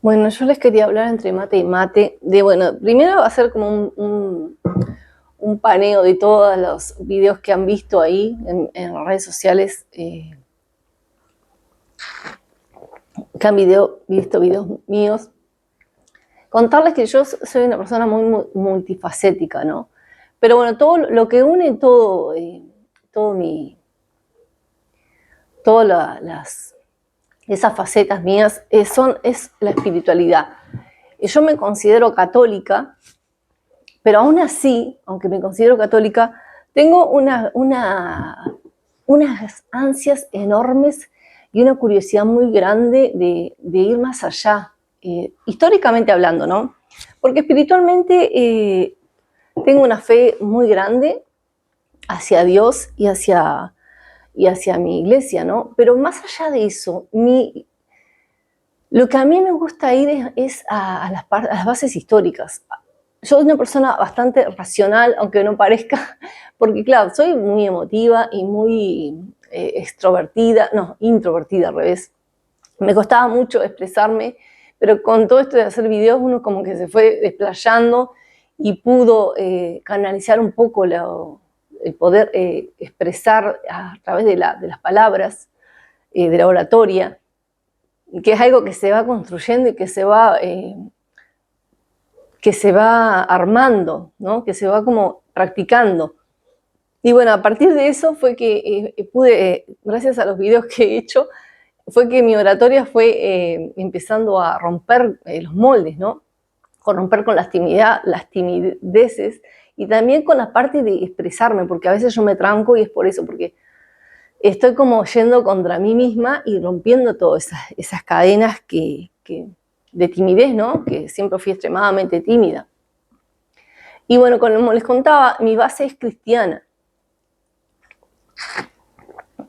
Bueno, yo les quería hablar entre mate y mate de, bueno, primero hacer como un paneo de todos los videos que han visto ahí en las redes sociales, que han visto videos míos. Contarles que yo soy una persona muy multifacética, ¿no? Pero bueno, todo lo que une todas esas facetas mías es la espiritualidad. Y yo me considero católica, pero aún así, aunque me considero católica, tengo unas ansias enormes y una curiosidad muy grande de ir más allá, históricamente hablando, ¿no? Porque espiritualmente tengo una fe muy grande hacia Dios y hacia mi iglesia, ¿no? Pero más allá de eso, lo que a mí me gusta ir es a las bases históricas. Yo soy una persona bastante racional, aunque no parezca, porque claro, soy muy emotiva y muy extrovertida, no, introvertida al revés. Me costaba mucho expresarme, pero con todo esto de hacer videos uno como que se fue desplayando y pudo canalizar un poco el poder expresar a través de las palabras, de la oratoria, que es algo que se va construyendo y que se va armando, ¿no? Que se va como practicando. Y bueno, a partir de eso fue que pude, gracias a los videos que he hecho, fue que mi oratoria fue empezando a romper los moldes, ¿no? Con romper con las timideces y también con la parte de expresarme, porque a veces yo me tranco y es por eso, porque estoy como yendo contra mí misma y rompiendo todas esas cadenas de timidez, ¿no? Que siempre fui extremadamente tímida. Y bueno, como les contaba, mi base es cristiana.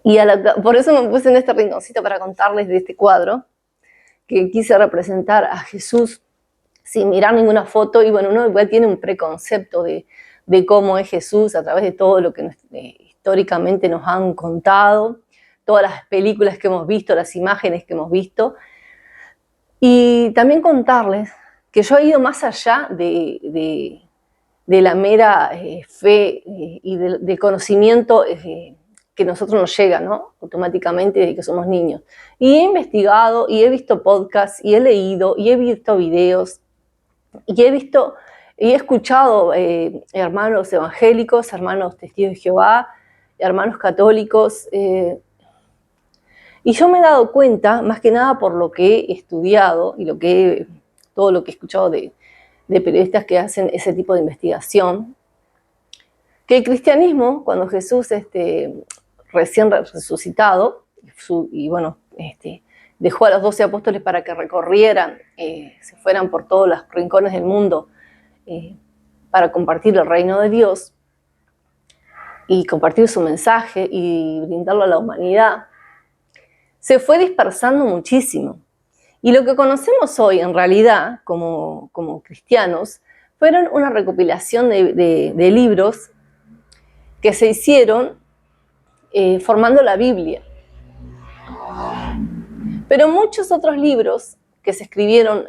Y por eso me puse en este rinconcito para contarles de este cuadro, que quise representar a Jesús sin mirar ninguna foto. Y bueno, uno igual tiene un preconcepto de cómo es Jesús a través de todo lo que históricamente nos han contado, todas las películas que hemos visto, las imágenes que hemos visto. Y también contarles que yo he ido más allá de la mera fe y del conocimiento que nosotros nos llega, ¿no? Automáticamente desde que somos niños. Y he investigado, y he visto podcasts, y he leído, y he visto videos, y he escuchado hermanos evangélicos, hermanos testigos de Jehová, hermanos católicos, y yo me he dado cuenta, más que nada por lo que he estudiado y todo lo que he escuchado de periodistas que hacen ese tipo de investigación, que el cristianismo, cuando Jesús recién resucitado, y bueno, dejó a los 12 apóstoles para que recorrieran, se fueran por todos los rincones del mundo para compartir el reino de Dios y compartir su mensaje y brindarlo a la humanidad, se fue dispersando muchísimo. Y lo que conocemos hoy, en realidad, como cristianos, fueron una recopilación de libros que se hicieron formando la Biblia. Pero muchos otros libros que se escribieron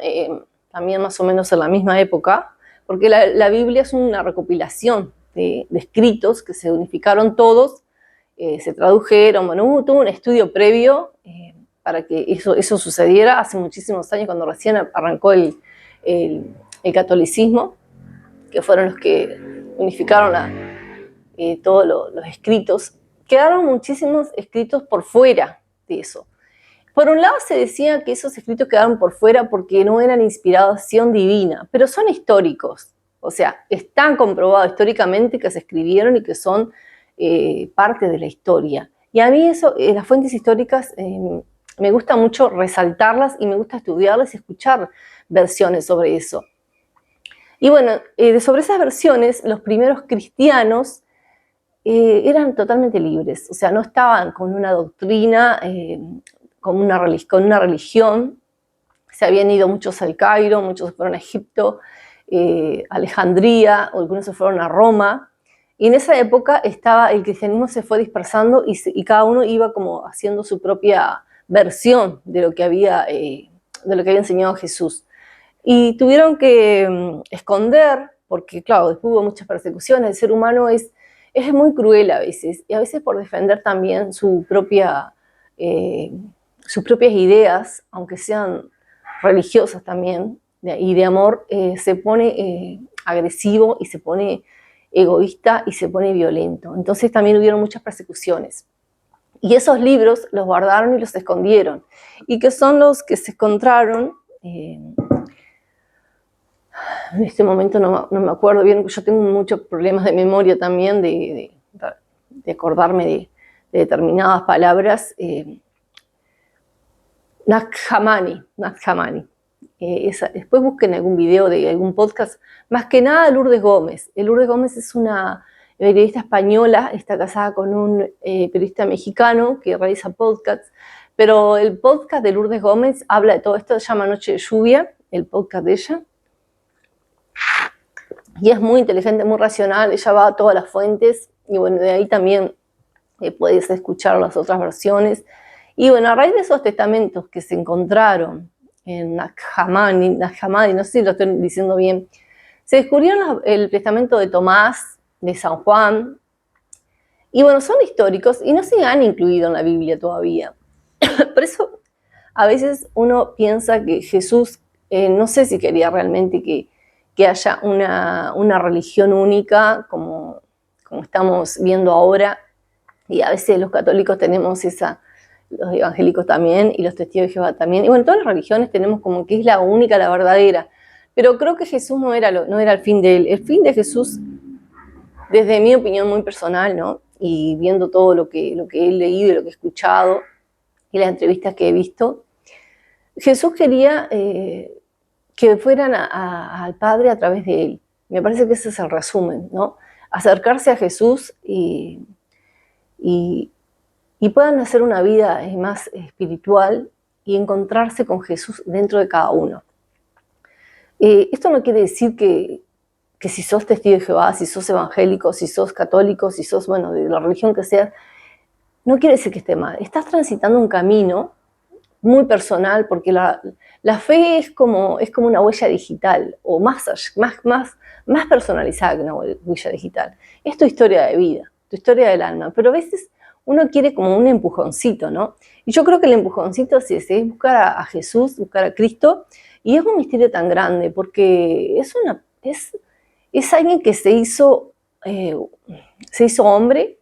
también más o menos en la misma época, porque la Biblia es una recopilación de escritos que se unificaron todos, se tradujeron, bueno, hubo todo un estudio previo para que eso sucediera hace muchísimos años, cuando recién arrancó el catolicismo, que fueron los que unificaron todos los escritos. Quedaron muchísimos escritos por fuera de eso. Por un lado se decía que esos escritos quedaron por fuera porque no eran inspiración divina, pero son históricos. O sea, están comprobados históricamente que se escribieron y que son parte de la historia. Y a mí eso, las fuentes históricas, me gusta mucho resaltarlas y me gusta estudiarlas y escuchar versiones sobre eso. Y bueno, sobre esas versiones, los primeros cristianos eran totalmente libres, o sea, no estaban con una doctrina, con una religión. Se habían ido muchos al Cairo, muchos se fueron a Egipto, Alejandría, algunos se fueron a Roma. Y en esa época el cristianismo se fue dispersando y cada uno iba como haciendo su propia versión de lo que había de lo que había enseñado Jesús. Y tuvieron que esconder, porque claro, después hubo muchas persecuciones, el ser humano es muy cruel a veces, y a veces por defender también sus propias ideas, aunque sean religiosas también, y de amor, se pone agresivo y se pone egoísta y se pone violento. Entonces también hubieron muchas persecuciones. Y esos libros los guardaron y los escondieron, y que son los que se encontraron, en este momento no me acuerdo bien, yo tengo muchos problemas de memoria también, de acordarme de determinadas palabras. Nag Hammadi. Después busquen algún video de algún podcast, más que nada Lourdes Gómez. Lourdes Gómez es una periodista española, está casada con un periodista mexicano que realiza podcasts, pero el podcast de Lourdes Gómez habla de todo esto, se llama Noche de Lluvia, el podcast de ella, y es muy inteligente, muy racional, ella va a todas las fuentes, y bueno, de ahí también puedes escuchar las otras versiones. Y bueno, a raíz de esos testamentos que se encontraron en Nag Hammadi, no sé si lo estoy diciendo bien, se descubrieron el testamento de Tomás, de San Juan, y bueno, son históricos y no se han incluido en la Biblia todavía. Por eso a veces uno piensa que Jesús, no sé si quería realmente que haya una religión única, como estamos viendo ahora, y a veces los católicos tenemos los evangélicos también, y los testigos de Jehová también, y bueno, todas las religiones tenemos como que es la única, la verdadera, pero creo que Jesús no era el fin de él. El fin de Jesús, desde mi opinión muy personal, ¿no?, y viendo todo lo que he leído y lo que he escuchado, y las entrevistas que he visto, Jesús quería que fueran al Padre a través de él. Me parece que ese es el resumen, ¿no? Acercarse a Jesús y puedan hacer una vida más espiritual y encontrarse con Jesús dentro de cada uno. Esto no quiere decir que si sos testigo de Jehová, si sos evangélico, si sos católico, si sos, bueno, de la religión que seas, no quiere decir que esté mal. Estás transitando un camino muy personal, porque la fe es como una huella digital, o más personalizada que una huella digital. Es tu historia de vida, tu historia del alma, pero a veces uno quiere como un empujoncito, ¿no? Y yo creo que el empujoncito es ese, es buscar a Jesús, buscar a Cristo, y es un misterio tan grande, porque es alguien que se hizo hombre,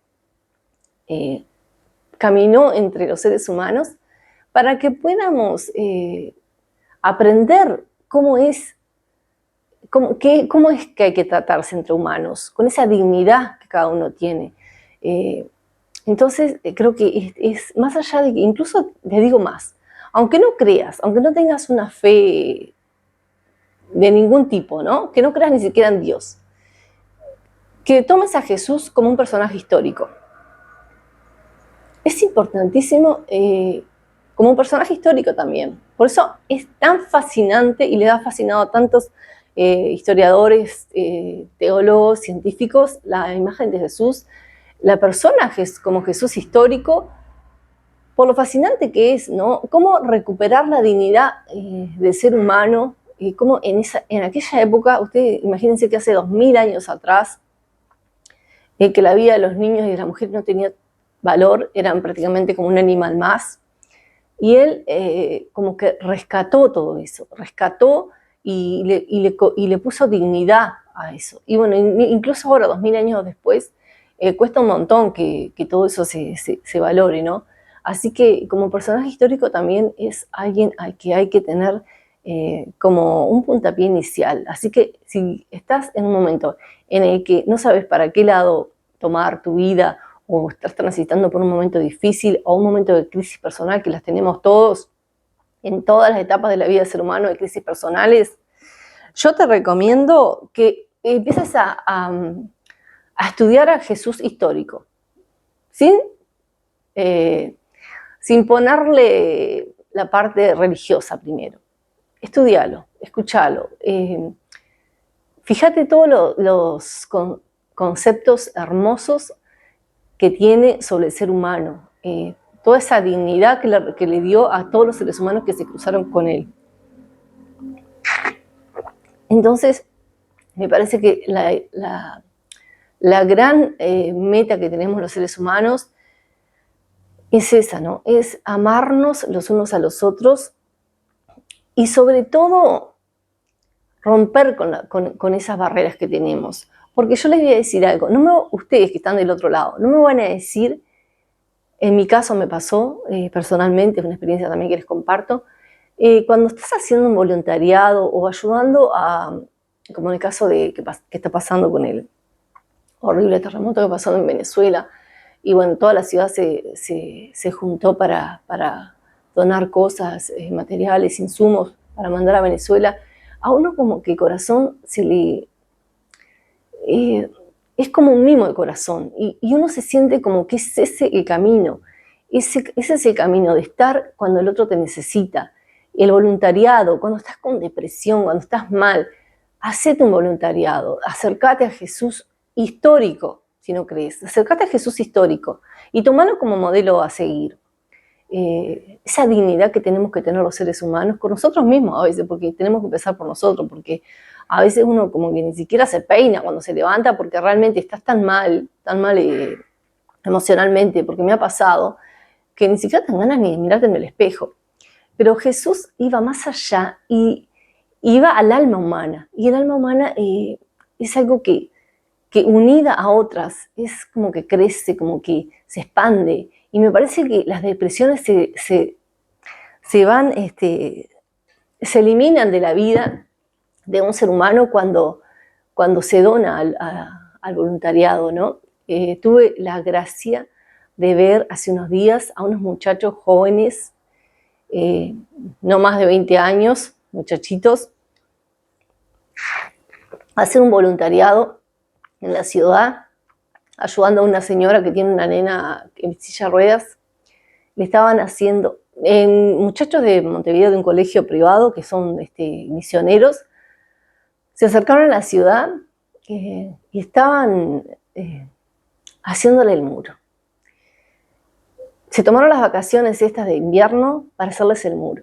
caminó entre los seres humanos, para que podamos aprender cómo es que hay que tratarse entre humanos, con esa dignidad que cada uno tiene. Entonces, creo que es más allá de que, incluso les digo más, aunque no creas, aunque no tengas una fe de ningún tipo, ¿no?, que no creas ni siquiera en Dios, que tomes a Jesús como un personaje histórico. Es importantísimo como un personaje histórico también. Por eso es tan fascinante y le ha fascinado a tantos historiadores, teólogos, científicos, la imagen de Jesús, la persona como Jesús histórico, por lo fascinante que es, ¿no? Cómo recuperar la dignidad del ser humano, y cómo en aquella época, ustedes imagínense que hace 2000 años atrás, que la vida de los niños y de las mujeres no tenía valor, eran prácticamente como un animal más, y él como que rescató todo eso, rescató y le puso dignidad a eso. Y bueno, incluso ahora, 2000 años después, cuesta un montón que todo eso se valore, ¿no? Así que como personaje histórico también es alguien al que hay que tener como un puntapié inicial. Así que si estás en un momento en el que no sabes para qué lado tomar tu vida, o estás transitando por un momento difícil o un momento de crisis personal, que las tenemos todos, en todas las etapas de la vida del ser humano, de crisis personales, yo te recomiendo que empieces a estudiar a Jesús histórico, sin ponerle la parte religiosa primero. Estudialo, escúchalo. Fíjate todos los conceptos hermosos que tiene sobre el ser humano, toda esa dignidad que le dio a todos los seres humanos que se cruzaron con él. Entonces, me parece que la gran meta que tenemos los seres humanos es esa, ¿no? Es amarnos los unos a los otros y sobre todo romper con esas barreras que tenemos. Porque yo les voy a decir algo, ustedes que están del otro lado, no me van a decir, en mi caso me pasó personalmente, es una experiencia también que les comparto, cuando estás haciendo un voluntariado o ayudando como en el caso de que está pasando con el horrible terremoto que pasó en Venezuela, y bueno, toda la ciudad se juntó para donar cosas, materiales, insumos, para mandar a Venezuela, a uno como que el corazón es como un mimo de corazón, y uno se siente como que es ese el camino, ese es el camino de estar cuando el otro te necesita. El voluntariado, cuando estás con depresión, cuando estás mal, hacete un voluntariado, acércate a Jesús histórico, si no crees, acércate a Jesús histórico y tomalo como modelo a seguir. Esa dignidad que tenemos que tener los seres humanos con nosotros mismos a veces, porque tenemos que empezar por nosotros, porque a veces uno como que ni siquiera se peina cuando se levanta porque realmente estás tan mal emocionalmente, porque me ha pasado que ni siquiera te dan ganas ni de mirarte en el espejo. Pero Jesús iba más allá y iba al alma humana, y el alma humana es algo que unida a otras es como que crece, como que se expande. Y me parece que las depresiones se van, se eliminan de la vida de un ser humano cuando se dona al voluntariado, ¿no? Tuve la gracia de ver hace unos días a unos muchachos jóvenes, no más de 20 años, muchachitos, hacer un voluntariado en la ciudad, ayudando a una señora que tiene una nena en silla de ruedas. Le estaban haciendo, muchachos de Montevideo, de un colegio privado, que son misioneros, se acercaron a la ciudad y estaban haciéndole el muro. Se tomaron las vacaciones estas de invierno para hacerles el muro.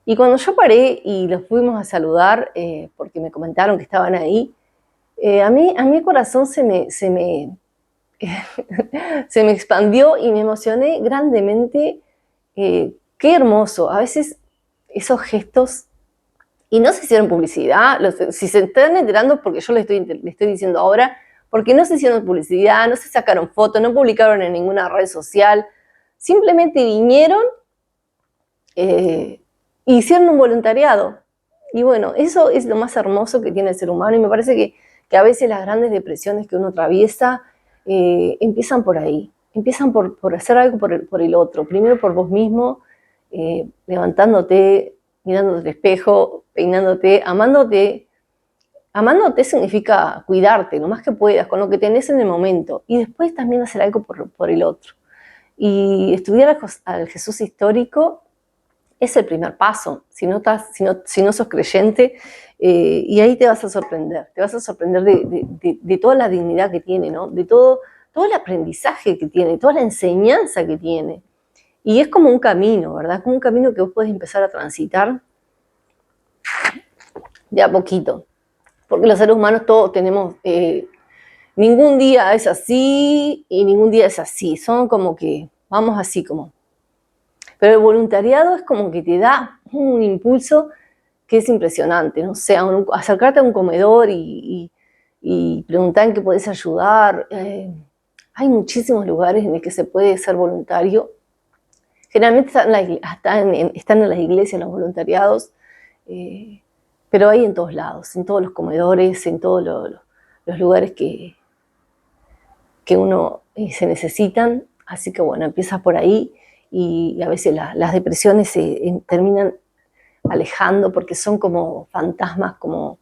Y cuando yo paré y los fuimos a saludar, porque me comentaron que estaban ahí, a mí el corazón se me expandió y me emocioné grandemente. Qué hermoso. A veces esos gestos, y no se hicieron publicidad, si se están enterando porque yo le estoy diciendo ahora, porque no se hicieron publicidad, no se sacaron fotos, no publicaron en ninguna red social, simplemente vinieron e hicieron un voluntariado. Y bueno, eso es lo más hermoso que tiene el ser humano, y me parece que a veces las grandes depresiones que uno atraviesa empiezan por ahí, empiezan por hacer algo por el otro, primero por vos mismo, levantándote, mirándote al espejo, peinándote, amándote. Amándote significa cuidarte lo más que puedas, con lo que tenés en el momento, y después también hacer algo por el otro. Y estudiar al Jesús histórico es el primer paso, si no sos creyente, y ahí te vas a sorprender de toda la dignidad que tiene, ¿no? De todo el aprendizaje que tiene, toda la enseñanza que tiene. Y es como un camino, ¿verdad? Como un camino que vos podés empezar a transitar de a poquito. Porque los seres humanos todos tenemos, ningún día es así y ningún día es así. Son como que vamos así como. Pero el voluntariado es como que te da un impulso que es impresionante, ¿no? O sea, acercarte a un comedor y preguntar en qué podés ayudar. Hay muchísimos lugares en los que se puede ser voluntario. Generalmente están en las iglesias los voluntariados, pero hay en todos lados, en todos los comedores, en todos los lugares que uno se necesitan. Así que bueno, empieza por ahí, y a veces las depresiones se terminan alejando porque son como fantasmas, como,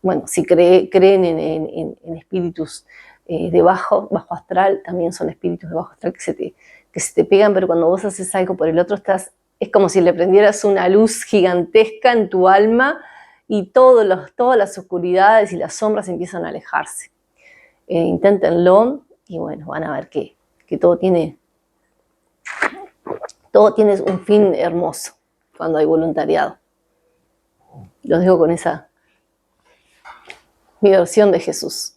bueno, si creen en espíritus de bajo astral, también son espíritus de bajo astral que se te pegan, pero cuando vos haces algo por el otro, es como si le prendieras una luz gigantesca en tu alma, y todas las oscuridades y las sombras empiezan a alejarse. Inténtenlo, y bueno, van a ver que todo tiene un fin hermoso cuando hay voluntariado. Los dejo con esa mi versión de Jesús.